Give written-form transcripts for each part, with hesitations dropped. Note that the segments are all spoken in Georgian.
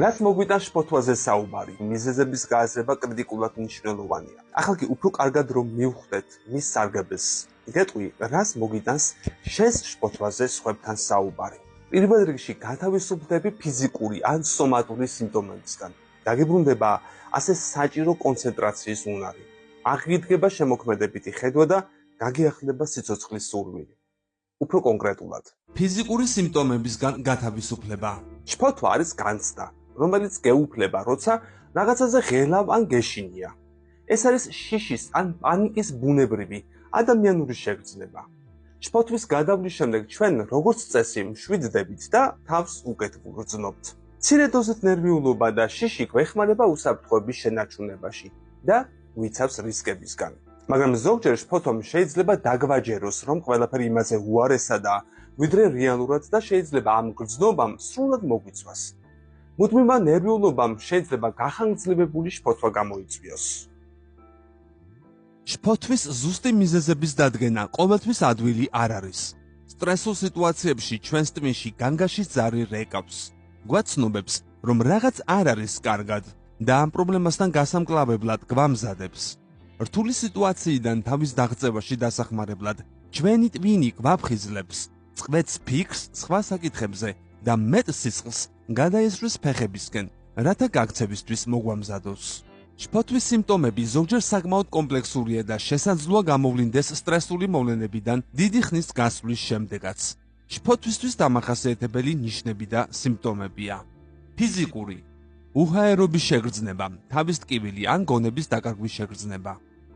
რაც მოგვიტან შფოთვაზე საუბარი, მიზეზების გააზრება კრიტიკულად მნიშვნელოვანია. ახლა კი უფრო კარგად რომ მივხვდეთ მის სარგებელს, გეტყვი, რას მოგიტანს შენს შფოთვაზე სხვებთან საუბარი. პირველ რიგში გათავისუფლდები ფიზიკური ან სომატური სიმპტომებისგან. დაგიბრუნდება ასე საჭირო კონცენტრაციის უნარი. აღიდგება შემოქმედებითი ხედვა და გაგიახლება სიცოცხლის სურვილი. უფრო კონკრეტულად, ფიზიკური სიმპტომებისგან გათავისუფლება. შფოთვა არის განცდა, რომელიც გეუფლება, როცა რაღაცაზე ღელავ ან გეშინია. ეს არის შიშის ან პანიკის ბუნებრივი ადამიანური შეგრძნება. შფოთვის გადავლის შემდეგ ჩვენ როგორც წესი მშვიდდებით და თავს უკეთ ვგრძნობთ. მცირე დოზით ნერვიულობა და შიში გვეხმარება უსაფრთხოების შენარჩუნებაში და გვიცავს რისკებისგან. მაგრამ ზოგჯერ შფოთვამ შეიძლება დაგვაჯეროს, რომ ყველაფერი იმაზე უარესადაა, ვიდრე რეალურად და შეიძლება ამ გრძნობამ სრულად მოგვიწვას. მუდმივმა ნერვიულობამ შეიძლება გახანგრძლივებული შფოთვა გამოიწვიოს. შფოთვის ზუსტი მიზეზების დადგენა ყოველთვის ადვილი არ არის. სტრესულ სიტუაციებში ჩვენს ტვინში განგაშის ზარი რეკავს. გვაცნობებს, რომ რაღაც არ არის კარგად და ამ პრობლემასთან გასამკლავებლად გვამზადებს. რთული სიტუაციიდან თავის დაღწევაში დასახმარებლად ჩვენი ტვინი გვაფხიზლებს, წყვეტს ფიქრს სხვა საკითხებზე და მეტ სისხლს გადაესვრის ფეხებისკენ, რათა გაქცევისთვის მოგვამზადოს. შფოთვის სიმპტომები ზოგჯერ საკმაოდ კომპლექსურია და შესაძლოა გამოვლინდეს სტრესული მოვლენებიდან დიდი ხნის გასვლის შემდეგაც. შფოთვისთვის დამახასიათებელი ნიშნები და სიმპტომებია. ფიზიკური, უჰაერობის შეგრძნება, თავის ტკივილი ან გონების დაკარგვის შეგრძნება.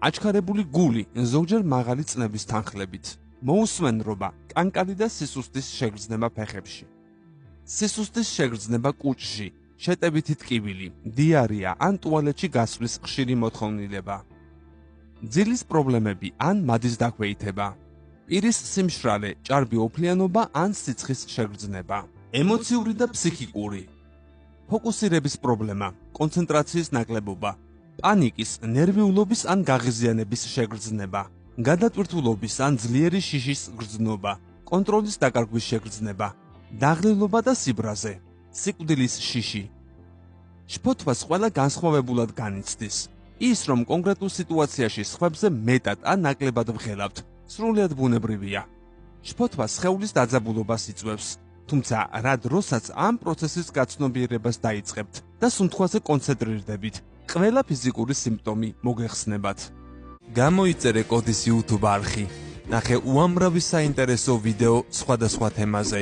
აჩქარებული გული, ზოგჯერ მაღალი წნევის თანხლებით. მოუსმენრობა, კანკანი და სისუსტის შეგრძნება ფეხებში. სისუსტის შეგრძნება კუჭში, შეტევითი ტკივილი, დიარეა ან ტუალეტში გასვლის ხშირი მოთხოვნილება. ძილის პრობლემები ან მადის დაქვეითება. პირის სიმშრალე, ჭარბი ოფლიანობა ან სიცხის შეგრძნება. ემოციური და ფსიქიკური. ფოკუსირების პრობლემა, კონცენტრაციის ნაკლებობა, პანიკის, ნერვიულობის ან გაღიზიანების შეგრძნება, გადატვირთულობის ან ძლიერი შიშის გრძნობა, კონტროლის დაკარგვის შეგრძნება, დაღლილობა და სიბრაზე, სიკვდილის შიში. შფოთვას ყველა განსხვავებულად განიცდის. ის, რომ კონკრეტულ სიტუაციაში სხვებზე მეტად ან ნაკლებად ვღელავთ, სრულიად ბუნებრივია. შფოთვა სხეულის დაძაბულობას იწვევს, თუმცა რა დროსაც ამ პროცესის გაცნობიერებას დაიწყებთ და სუნთქვაზე კონცენტრირდებით, ყველა ფიზიკური სიმპტომი მოგეხსნებათ. გამოიწერე კოდის YouTube არხი. ნახე უამრავი საინტერესო ვიდეო სხვადასხვა თემაზე.